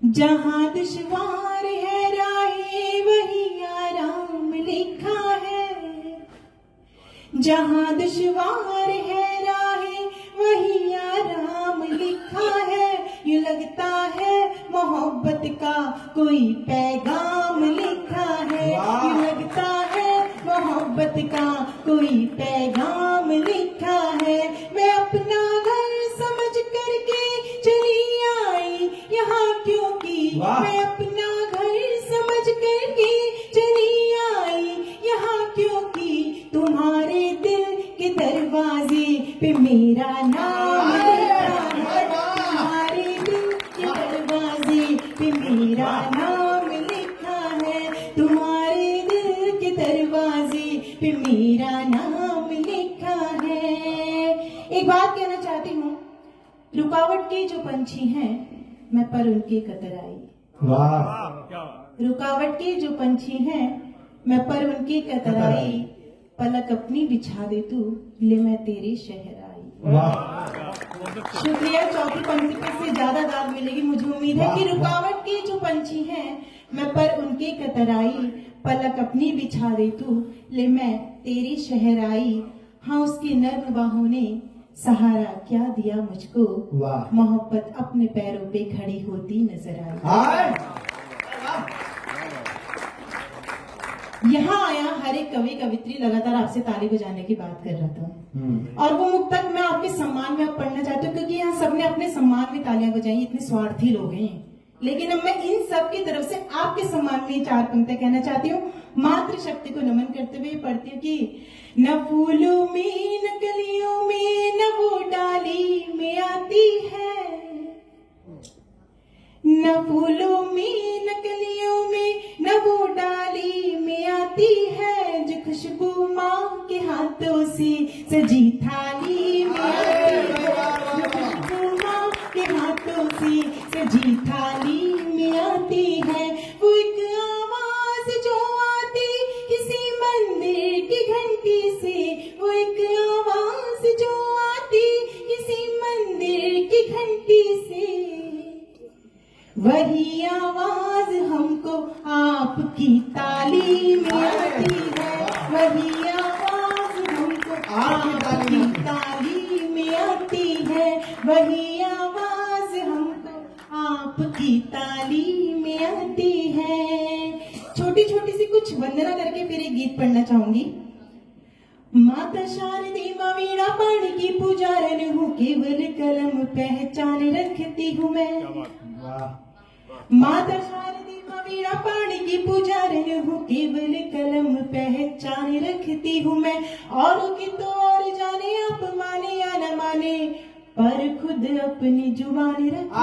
जहाँ दुश्वार है राहें वही आराम लिखा है। जहाँ दुश्वार है राहें वही आराम लिखा है। यूं लगता है मोहब्बत का कोई पैगाम लिखा है। यूं लगता है मोहब्बत का कोई पैगाम लिखा है। मैं अपना घर समझ करके चली आई यहाँ क्योंकि मैं अपना घर समझ करके चली आई यहाँ क्योंकि तुम्हारे दिल के दरवाजे पे मेरा नाम लिखा है। तुम्हारे दिल के दरवाजे पे मेरा नाम लिखा है। तुम्हारे दिल के दरवाजे पे मेरा नाम लिखा है। एक बात कहना चाहती हूँ, रुकावट के जो पंछी हैं मैं पर उनके कतराई। वाह। रुकावट के जो पंछी हैं मैं पर उनके कतराई। पलक अपनी बिछा दे तू ले मैं तेरे शहर आई। वाह। शुक्रिया। चौथी पंक्ति पे से ज्यादा दाद मिलेगी। मुझे उम्मीद है कि रुकावट के जो पंछी हैं मैं पर उनके कतराई। पलक अपनी बिछा दे तू ले मैं तेरे शहर आई। हाँ, उसकी नर्म बाहों ने सहारा क्या दिया मुझको। वाह। मोहब्बत अपने पैरों पे खड़ी होती नजर आई। हाय। यहाँ आया हर एक कवि कवित्री लगातार आपसे ताली बजाने की बात कर रहा था और वो मुक्तक मैं आपके सम्मान में अब पढ़ना चाहती हूँ क्योंकि यहाँ सबने अपने सम्मान में तालियां बजाई। इतने स्वार्थी लोग हैं, लेकिन अब मैं इन सब की तरफ से आपके सम्मान में चार पंक्तियां कहना चाहती हूँ। मातृशक्ति को नमन करते हुए पढ़ती हूँ कि न फूलों में न कलियों में न वो डाली में आती है। न फूलों में न कलियों में न वो डाली में आती है। जो खुशबू माँ के हाथों से सजी थाली में आती है। जो खुशबू माँ के हाथों से सजी थाली में आती है। वो एक आवाज जो आती किसी मंदिर की घंटी से। वो एक आवाज जो आती किसी मंदिर की घंटी से। वही आवाज हमको आपकी ताली में आती है। वही आवाज हमको आपकी ताली में आती है। वही आवाज हमको आपकी ताली में आती है। छोटी छोटी सी कुछ वंदना करके फिर एक गीत पढ़ना चाहूंगी। माता शारदी माँ वीणा पाणी की पुजारन हूँ, केवल कलम पहचान रखती हूँ मैं। माता शारदी माँ वीणा पाणी की पुजारन हूँ, केवल कलम पहचान रखती हूँ मैं। औरों की तो और जाने आप माने या न माने, पर खुद अपनी जुबान रखती।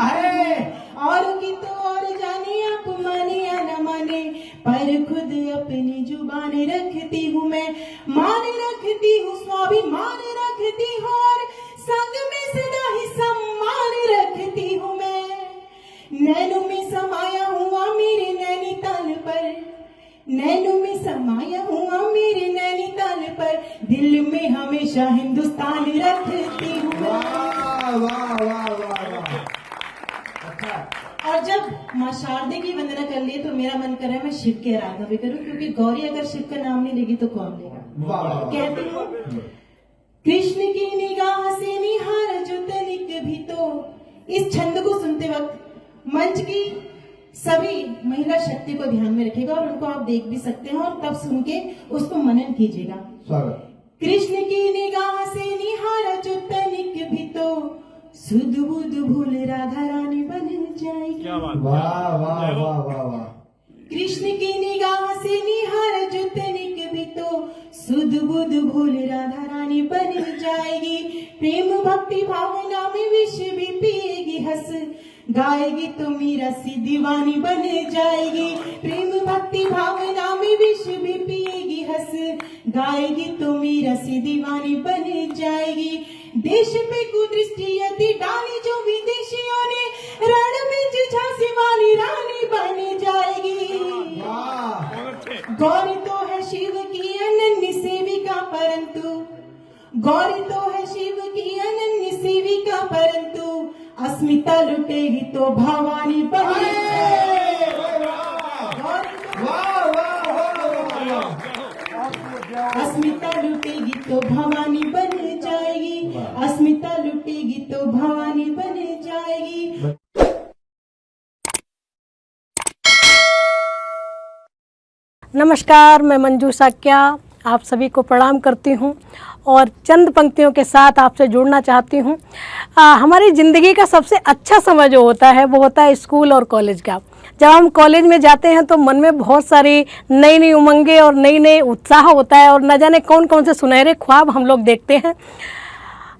औरों की तो और जाने आप माने या न माने, पर खुद अपनी जुबान रखती हूँ मैं। मान रखती हूँ, स्वाभिमान रखती हूँ और संग में सदा ही सम्मान रखती हूँ मैं। नैनों में समाया हुआ मेरे नैनीताल पर, नैनों में समाया हुआ मेरे नैनीताल पर, दिल में हमेशा हिंदुस्तान रखती हूँ। वाह वाह वाह वाह। और जब माँ शारदे की वंदना कर लिए तो मेरा मन कर रहा है मैं शिव की आराधना भी करूं, क्योंकि गौरी अगर शिव का नाम नहीं लेगी तो कौन लेगा। कहती हूँ, कृष्ण की निगाह से निहार जो तनिक भी। तो इस छंद को सुनते वक्त मंच की सभी महिला शक्ति को ध्यान में रखिएगा और उनको आप देख भी सकते हैं और तब सुन के उसको मनन कीजिएगा। कृष्ण की निगाह से निहारा जो तनिक भी, तो सुध बुध भूल राधा रानी बन जाएगी। वाह वाह वाह वाह वाह। कृष्ण की निगाह से निहारा जो तनिक भी, तो सुध बुध भूल राधा रानी बन जाएगी। प्रेम भक्ति भावना में विष भी पिएगी, हंस गाएगी तो मीरा सी दीवानी बन जाएगी। प्रेम भक्ति भावना में विष भी पिएगी, हंस गाएगी तो मीरा सी दीवानी बन जाएगी। देश पे कुदृष्टि यदि डाली जो विदेशियों ने, रण में झांसी वाली रानी बन जाएगी। गौरी तो है शिव की अनन्य सेविका, परंतु गौरी तो है शिव की अनन्य सेविका, परंतु अस्मिता लुटेगी तो भवानी बन तो भवानी बन जाएगी, अस्मिता लुटेगी तो भवानी बन जाएगी। नमस्कार, मैं मंजू साक्या आप सभी को प्रणाम करती हूँ और चंद पंक्तियों के साथ आपसे जुड़ना चाहती हूँ। हमारी ज़िंदगी का सबसे अच्छा समय जो होता है वो होता है स्कूल और कॉलेज का। जब हम कॉलेज में जाते हैं तो मन में बहुत सारी नई नई उमंगें और नई नई उत्साह होता है और न जाने कौन कौन से सुनहरे ख्वाब हम लोग देखते हैं।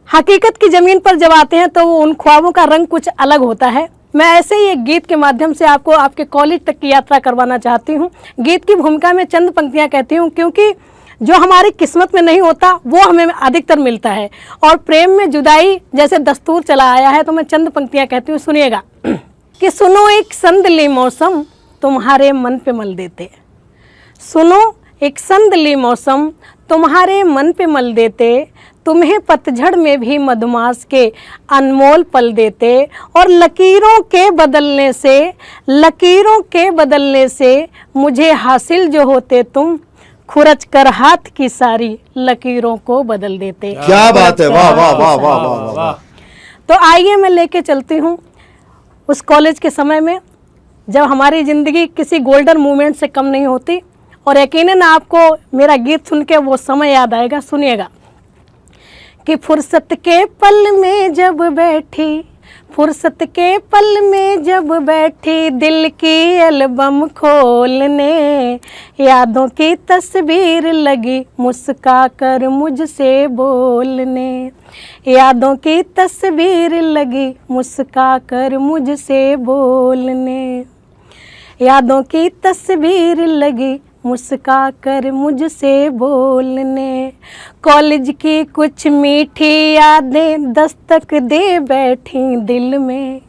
हकीकत की ज़मीन पर जब आते हैं तो उन ख्वाबों का रंग कुछ अलग होता है। मैं ऐसे ही एक गीत के माध्यम से आपको आपके कॉलेज तक की यात्रा करवाना चाहती हूँ। गीत की भूमिका में चंद पंक्तियाँ कहती हूँ, क्योंकि जो हमारी किस्मत में नहीं होता वो हमें अधिकतर मिलता है और प्रेम में जुदाई जैसे दस्तूर चला आया है। तो मैं चंद पंक्तियाँ कहती हूँ, सुनिएगा कि सुनो एक संदली मौसम तुम्हारे मन पे मल देते, सुनो एक संदली मौसम तुम्हारे मन पे मल देते, तुम्हें पतझड़ में भी मधुमास के अनमोल पल देते, और लकीरों के बदलने से मुझे हासिल जो होते तुम, खुरच कर हाथ की सारी लकीरों को बदल देते। क्या बात है, वाह वाह वाह वाह वाह वाह। तो आइए मैं लेके चलती हूँ उस कॉलेज के समय में जब हमारी ज़िंदगी किसी गोल्डन मोमेंट से कम नहीं होती, और यकीनन आपको मेरा गीत सुन के वो समय याद आएगा। सुनिएगा कि फुर्सत के पल में जब बैठी दिल की एल्बम खोलने, यादों की तस्वीर लगी मुस्का कर मुझसे बोलने, यादों की तस्वीर लगी मुस्का कर मुझसे बोलने, यादों की तस्वीर लगी मुस्का कर मुझसे बोलने, कॉलेज की कुछ मीठी यादें दस्तक दे बैठी दिल में,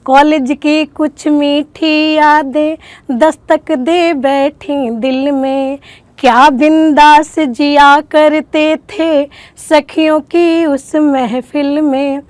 कॉलेज की कुछ मीठी यादें दस्तक दे बैठी दिल में, क्या बिंदास जिया करते थे सखियों की उस महफिल में,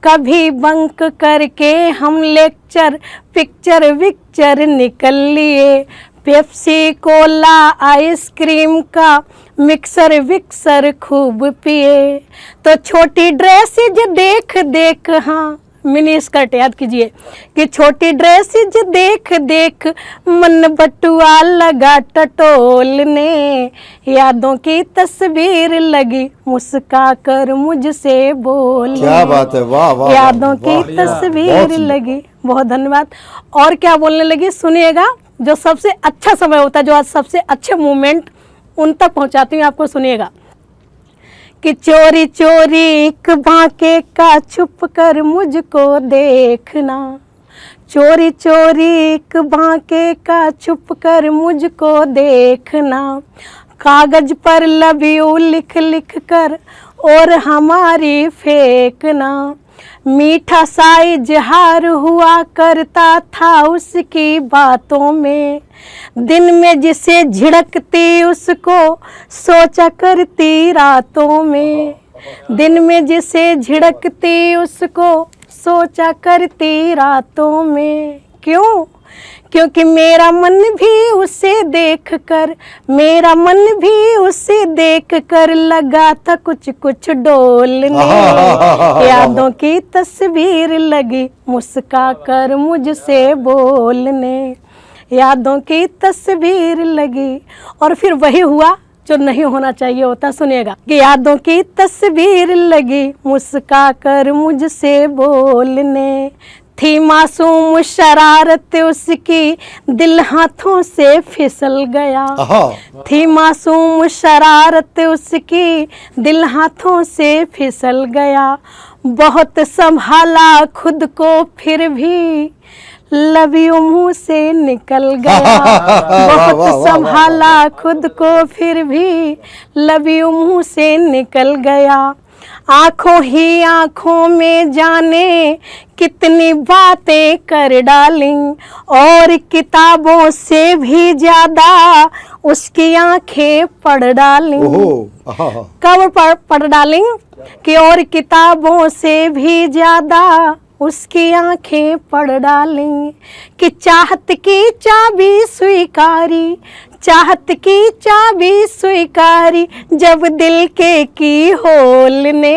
कभी बंक करके हम लेक्चर पिक्चर विक्चर निकल लिए, पेप्सी कोला आइसक्रीम का मिक्सर विक्सर खूब पिए, तो छोटी ड्रेसेज देख हाँ मिनी स्कर्ट याद कीजिए कि छोटी ड्रेसेज देख मन बटुआ लगा टटोलने, यादों की तस्वीर लगी मुस्का कर मुझसे बोलने। क्या बात है, वाह वाह। यादों की तस्वीर लगी। बहुत धन्यवाद। और क्या बोलने लगी, सुनिएगा। जो सबसे अच्छा समय होता है, जो आज सबसे अच्छे मोमेंट उन तक पहुंचाती हूँ आपको, सुनिएगा कि चोरी चोरी एक भांके का छुप कर मुझको देखना, चोरी चोरी एक भांके का छुप कर मुझको देखना, कागज पर लव यू लिख लिख कर और हमारी फेंकना, मीठा सा इजहार हुआ करता था उसकी बातों में, दिन में जिसे झिड़कती उसको सोचा करती रातों में, दिन में जिसे झिड़कती उसको सोचा करती रातों में। क्यों? क्योंकि मेरा मन भी उसे देख कर लगा था कुछ कुछ डोलने, यादों की तस्वीर लगी मुस्का कर मुझसे बोलने, यादों की तस्वीर लगी। और फिर वही हुआ जो नहीं होना चाहिए होता। सुनिएगा कि यादों की तस्वीर लगी मुस्का कर मुझसे बोलने, थी मासूम शरारत उसकी दिल हाथों से फिसल गया, थी मासूम शरारत उसकी दिल हाथों से फिसल गया, बहुत संभाला खुद को फिर भी लव यू मुँह से निकल गया, बहुत संभाला खुद को फिर भी लव यू मुँह से निकल गया, आंखों ही आंखों में जाने कितनी बातें कर डाली, और किताबों से भी ज्यादा उसकी आंखें पढ़ डाली। कब पढ़ डाली कि और किताबों से भी ज्यादा उसकी आंखें पढ़ डाली, कि चाहत की चाबी स्वीकारी, चाहत की चाबी स्वीकारी जब दिल के की होल ने,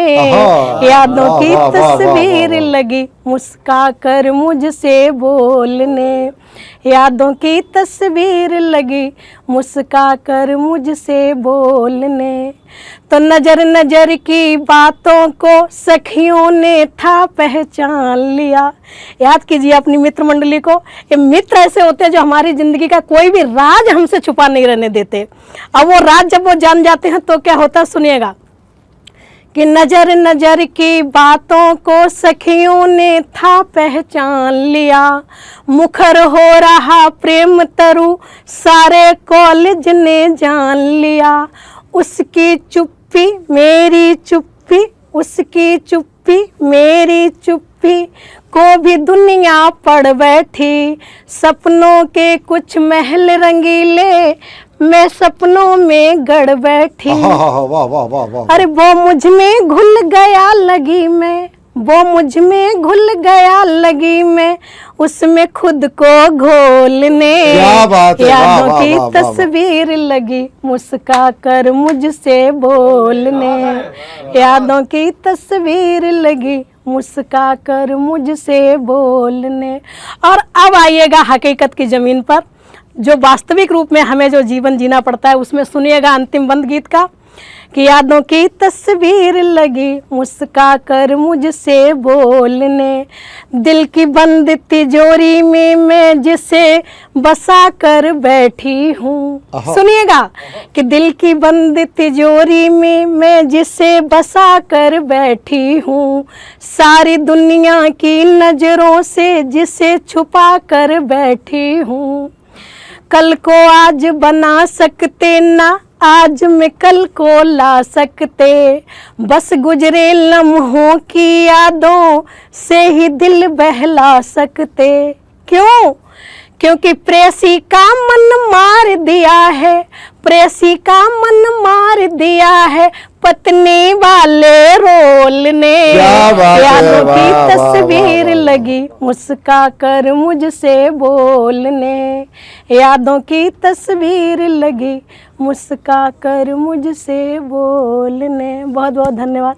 यादों की तस्वीर लगी मुस्का कर मुझसे बोलने, यादों की तस्वीर लगी मुस्का कर मुझसे बोलने। तो नजर नजर की बातों को सखियों ने था पहचान लिया। याद कीजिए अपनी मित्र मंडली को, ये मित्र ऐसे होते हैं जो हमारी जिंदगी का कोई भी राज हमसे छुपा नहीं रहने देते। अब वो राज जब वो जान जाते हैं तो क्या होता है, सुनिएगा कि नजर नजर की बातों को सखियों ने था पहचान लिया, मुखर हो रहा प्रेम तरु सारे कॉलेज ने जान लिया। उसकी चुप्पी मेरी चुप्पी, उसकी चुप्पी मेरी चुप्पी को भी दुनिया पढ़ बैठी। सपनों के कुछ महल रंगीले मैं सपनों में गड़ बैठी। वाह वाह वाह वाह। अरे वो मुझ में घुल गया लगी मैं, वो मुझ में घुल गया लगी मैं उसमें खुद को घोलने। क्या बात है, यादों वाह, की वाह, वाह, तस्वीर लगी मुस्का कर मुझसे बोलने, यादों की तस्वीर लगी मुस्का कर मुझसे बोलने। और अब आइएगा हकीकत की जमीन पर, जो वास्तविक रूप में हमें जो जीवन जीना पड़ता है, उसमें सुनिएगा अंतिम बंद गीत का कि यादों की तस्वीर लगी मुस्का कर मुझसे बोलने, दिल की बंद तिजोरी में मैं जिसे बसा कर बैठी हूँ। सुनिएगा कि दिल की बंद तिजोरी में मैं जिसे बसा कर बैठी हूँ, सारी दुनिया की नजरों से जिसे छुपा कर बैठी हूँ। कल को आज बना सकते ना आज में कल को ला सकते, बस गुजरे लम्हों की यादों से ही दिल बहला सकते। क्यों? क्योंकि प्रेसी का मन मार दिया है, प्रेसी का मन मार दिया है पत्नी वाले रोल ने। यादों की तस्वीर लगी मुस्का कर मुझसे बोलने, यादों की तस्वीर लगी मुस्का कर मुझसे बोलने। बहुत बहुत धन्यवाद।